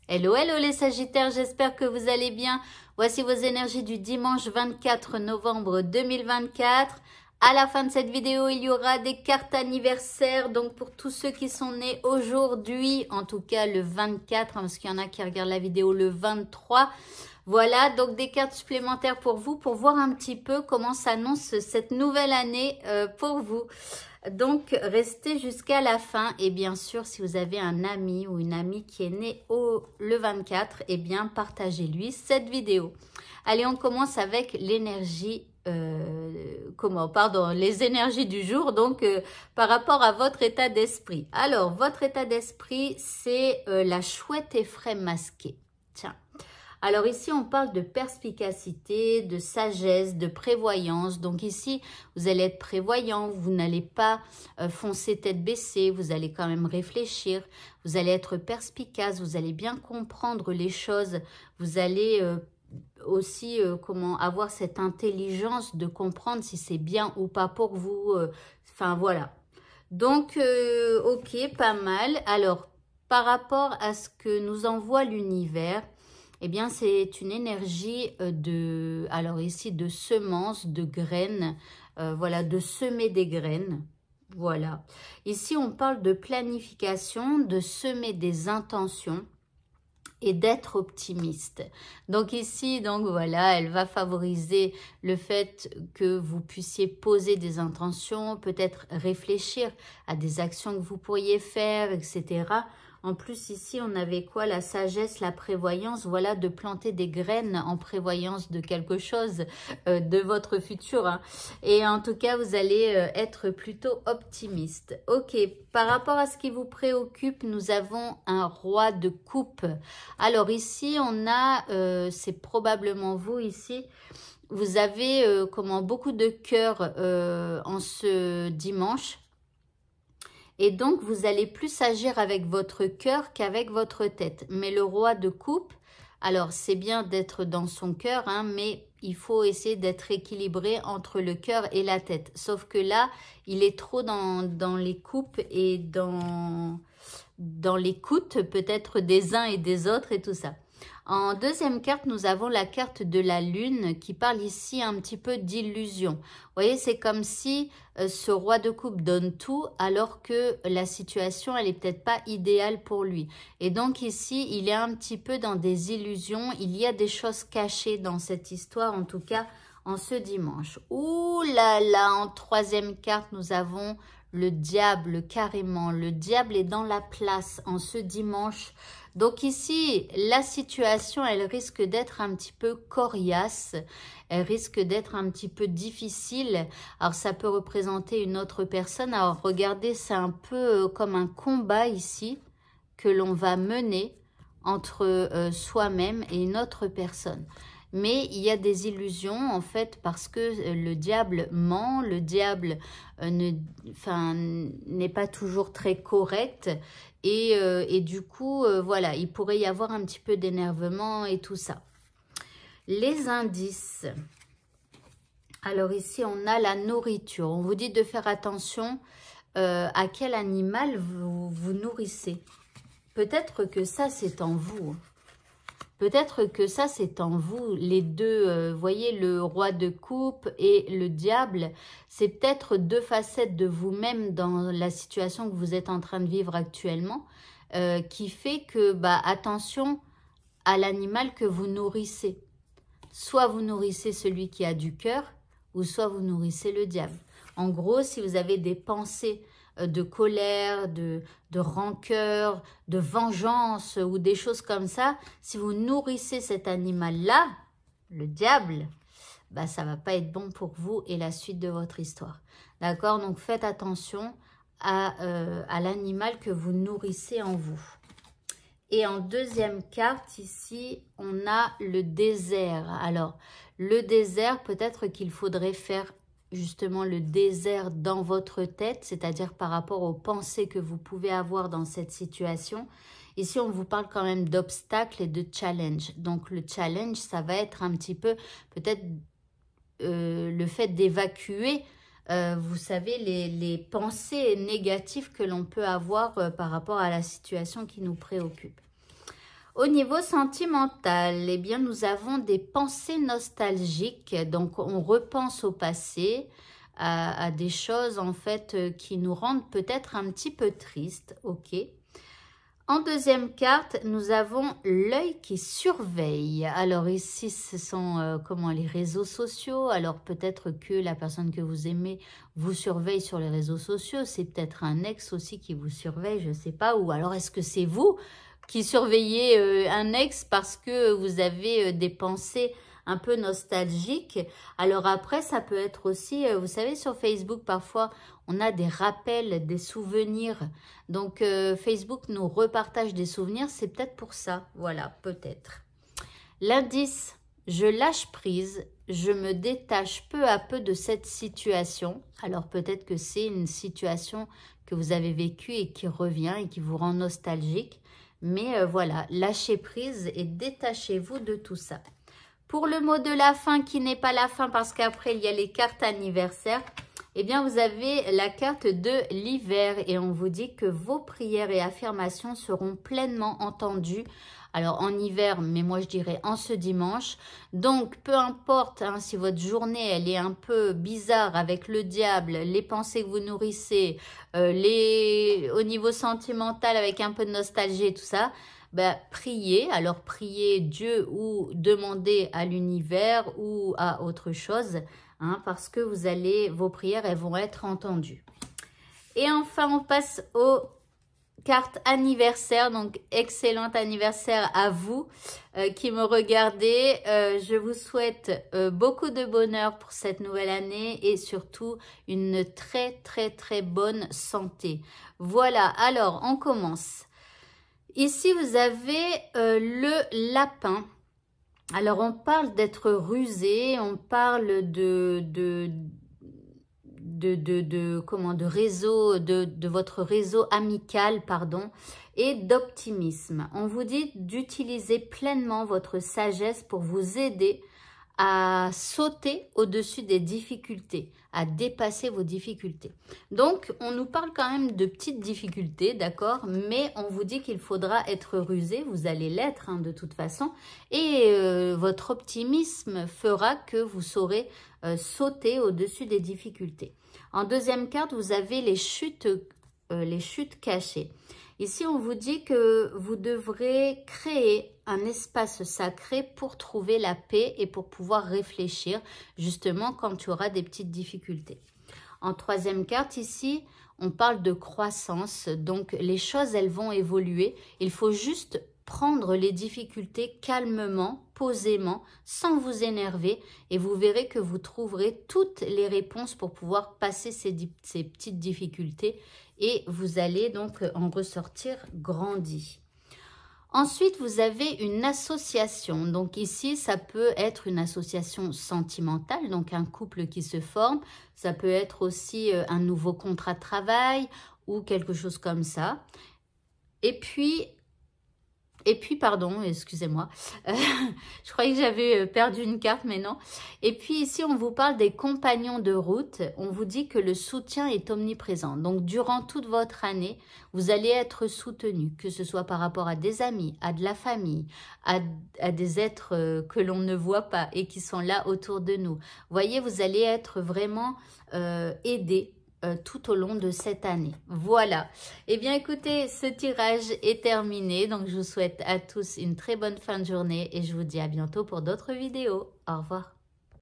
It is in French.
Hello, hello les Sagittaires, j'espère que vous allez bien. Voici vos énergies du dimanche 24 novembre 2024. À la fin de cette vidéo, il y aura des cartes anniversaires. Donc pour tous ceux qui sont nés aujourd'hui, en tout cas le 24, parce qu'il y en a qui regardent la vidéo le 23. Voilà, donc des cartes supplémentaires pour vous, pour voir un petit peu comment s'annonce cette nouvelle année pour vous. Donc, restez jusqu'à la fin. Et bien sûr, si vous avez un ami ou une amie qui est né le 24, eh bien, partagez-lui cette vidéo. Allez, on commence avec l'énergie, les énergies du jour, donc par rapport à votre état d'esprit. Alors, votre état d'esprit, c'est la chouette effraie masquée. Tiens. Alors ici, on parle de perspicacité, de sagesse, de prévoyance. Donc ici, vous allez être prévoyant, vous n'allez pas foncer tête baissée, vous allez quand même réfléchir, vous allez être perspicace, vous allez bien comprendre les choses, vous allez aussi avoir cette intelligence de comprendre si c'est bien ou pas pour vous. Enfin voilà. Donc, ok, pas mal. Alors, par rapport à ce que nous envoie l'univers, eh bien, c'est une énergie alors ici, de semences, de graines, voilà, de semer des graines, voilà. Ici, on parle de planification, de semer des intentions et d'être optimiste. Donc ici, donc voilà, elle va favoriser le fait que vous puissiez poser des intentions, peut-être réfléchir à des actions que vous pourriez faire, etc. En plus, ici, on avait quoi? La sagesse, la prévoyance, voilà, de planter des graines en prévoyance de quelque chose, de votre futur. Hein. Et en tout cas, vous allez être plutôt optimiste. Ok, par rapport à ce qui vous préoccupe, nous avons un roi de coupe. Alors ici, on a, c'est probablement vous ici, vous avez beaucoup de cœur en ce dimanche. Et donc, vous allez plus agir avec votre cœur qu'avec votre tête. Mais le roi de coupe, alors c'est bien d'être dans son cœur, hein, mais il faut essayer d'être équilibré entre le cœur et la tête. Sauf que là, il est trop dans les coupes et dans l'écoute peut-être des uns et des autres et tout ça. En deuxième carte, nous avons la carte de la lune qui parle ici un petit peu d'illusion. Vous voyez, c'est comme si ce roi de coupe donne tout alors que la situation, elle n'est peut-être pas idéale pour lui. Et donc ici, il est un petit peu dans des illusions. Il y a des choses cachées dans cette histoire, en tout cas en ce dimanche. Ouh là là, en troisième carte, nous avons le diable, carrément. Le diable est dans la place en ce dimanche. Donc ici, la situation, elle risque d'être un petit peu coriace. Elle risque d'être un petit peu difficile. Alors, ça peut représenter une autre personne. Alors, regardez, c'est un peu comme un combat ici que l'on va mener entre soi-même et une autre personne. Mais il y a des illusions, en fait, parce que le diable ment, le diable n'est pas toujours très correct. Et du coup, voilà, il pourrait y avoir un petit peu d'énervement et tout ça. Les indices. Alors ici, on a la nourriture. On vous dit de faire attention à quel animal vous nourrissez. Peut-être que ça, c'est en vous. Peut-être que ça, c'est en vous, les deux, voyez, le roi de coupe et le diable, c'est peut-être deux facettes de vous-même dans la situation que vous êtes en train de vivre actuellement, qui fait que, attention à l'animal que vous nourrissez. Soit vous nourrissez celui qui a du cœur, ou soit vous nourrissez le diable. En gros, si vous avez des pensées de colère, de rancœur, de vengeance ou des choses comme ça, si vous nourrissez cet animal-là, le diable, ça ne va pas être bon pour vous et la suite de votre histoire. D'accord? Donc, faites attention à l'animal que vous nourrissez en vous. Et en deuxième carte, ici, on a le désert. Alors, le désert, peut-être qu'il faudrait faire justement le désert dans votre tête, c'est-à-dire par rapport aux pensées que vous pouvez avoir dans cette situation. Ici, on vous parle quand même d'obstacles et de challenge. Donc, le challenge, ça va être un petit peu peut-être le fait d'évacuer, vous savez, les pensées négatives que l'on peut avoir par rapport à la situation qui nous préoccupe. Au niveau sentimental, eh bien, nous avons des pensées nostalgiques. Donc, on repense au passé, à des choses, en fait, qui nous rendent peut-être un petit peu tristes. OK. En deuxième carte, nous avons l'œil qui surveille. Alors ici, ce sont les réseaux sociaux. Alors peut-être que la personne que vous aimez vous surveille sur les réseaux sociaux. C'est peut-être un ex aussi qui vous surveille, je ne sais pas. Ou alors est-ce que c'est vous qui surveillez un ex parce que vous avez des pensées un peu nostalgiques? Alors après, ça peut être aussi, vous savez, sur Facebook, parfois, on a des rappels, des souvenirs. Donc, Facebook nous repartage des souvenirs. C'est peut-être pour ça. Voilà, peut-être. L'indice, je lâche prise. Je me détache peu à peu de cette situation. Alors, peut-être que c'est une situation que vous avez vécue et qui revient et qui vous rend nostalgique. Mais voilà, lâchez prise et détachez-vous de tout ça. Pour le mot de la fin qui n'est pas la fin parce qu'après, il y a les cartes anniversaires. Eh bien, vous avez la carte de l'hiver et on vous dit que vos prières et affirmations seront pleinement entendues. Alors, en hiver, mais moi, je dirais en ce dimanche. Donc, peu importe hein, si votre journée, elle est un peu bizarre avec le diable, les pensées que vous nourrissez, au niveau sentimental avec un peu de nostalgie et tout ça, ben, priez. Alors, priez Dieu ou demandez à l'univers ou à autre chose. Hein, parce que vos prières, elles vont être entendues. Et enfin, on passe aux cartes anniversaire. Donc, excellent anniversaire à vous qui me regardez. Je vous souhaite beaucoup de bonheur pour cette nouvelle année et surtout une très, très, très bonne santé. Voilà, alors, on commence. Ici, vous avez le lapin. Alors, on parle d'être rusé, on parle de votre réseau amical, pardon, et d'optimisme. On vous dit d'utiliser pleinement votre sagesse pour vous aider à sauter au-dessus des difficultés, à dépasser vos difficultés. Donc, on nous parle quand même de petites difficultés, d'accord? Mais on vous dit qu'il faudra être rusé, vous allez l'être hein, de toute façon, et votre optimisme fera que vous saurez sauter au-dessus des difficultés. En deuxième carte, vous avez les chutes cachées. Ici, on vous dit que vous devrez créer un espace sacré pour trouver la paix et pour pouvoir réfléchir, justement, quand tu auras des petites difficultés. En troisième carte, ici, on parle de croissance. Donc, les choses, elles vont évoluer. Il faut juste prendre les difficultés calmement, posément, sans vous énerver. Et vous verrez que vous trouverez toutes les réponses pour pouvoir passer ces petites difficultés. Et vous allez donc en ressortir grandi. Ensuite, vous avez une association. Donc ici, ça peut être une association sentimentale, donc un couple qui se forme. Ça peut être aussi un nouveau contrat de travail ou quelque chose comme ça. Et puis, pardon, excusez-moi, je croyais que j'avais perdu une carte, mais non. Et puis ici, on vous parle des compagnons de route. On vous dit que le soutien est omniprésent. Donc, durant toute votre année, vous allez être soutenu, que ce soit par rapport à des amis, à de la famille, à des êtres que l'on ne voit pas et qui sont là autour de nous. Vous voyez, vous allez être vraiment aidé tout au long de cette année. Voilà. Eh bien, écoutez, ce tirage est terminé. Donc, je vous souhaite à tous une très bonne fin de journée et je vous dis à bientôt pour d'autres vidéos. Au revoir.